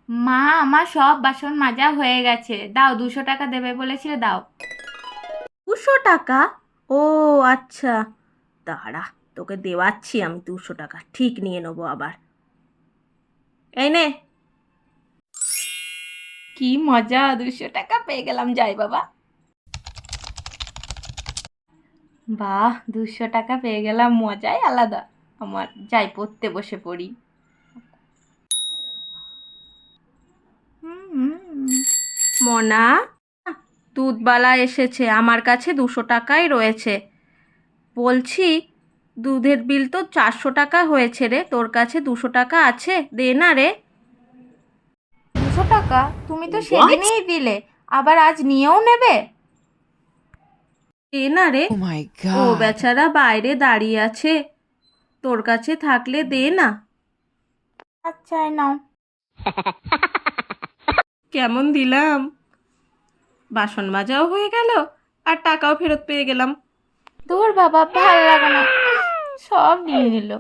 মা, আমার সব বাসন মাজা হয়ে গেছে, দাও 200 টাকা দেবে বলেছিলে, দাও। 200 টাকা? ও আচ্ছা, দাঁড়া, তোকে দেওয়াচ্ছি আমি 200 টাকা, ঠিক নিয়ে নেবো আবার। এই নে। কি মজা, 200 টাকা পেয়ে গেলাম, যাই বাবা। বাহ, 200 টাকা পেয়ে গেলাম, মজাই আলাদা আমার। যাই পড়তে বসে পড়ি। মনা, দুধবালা এসেছে, আমার কাছে 200 টাকাই রয়েছে। বলছি, দুধের বিল তো 400 টাকা হয়েছে রে, তোর কাছে 200 টাকা আছে? দে না রে। 200 টাকা? তুমি তো What? সেদিনেই দিলে, আবার আজ নিয়েও নেবে? দে না রে। Oh my O god. বেচারা বাইরে দাঁড়িয়ে আছে, তোর কাছে থাকলে দে না। আচ্ছা, এই নাও। কেমন দিলাম? বাসন মাজাও হয়ে গেল, আর টাকাও ফেরত পেয়ে গেলাম। ধুর বাবা, ভাল লাগে না, সব নিয়ে নিল।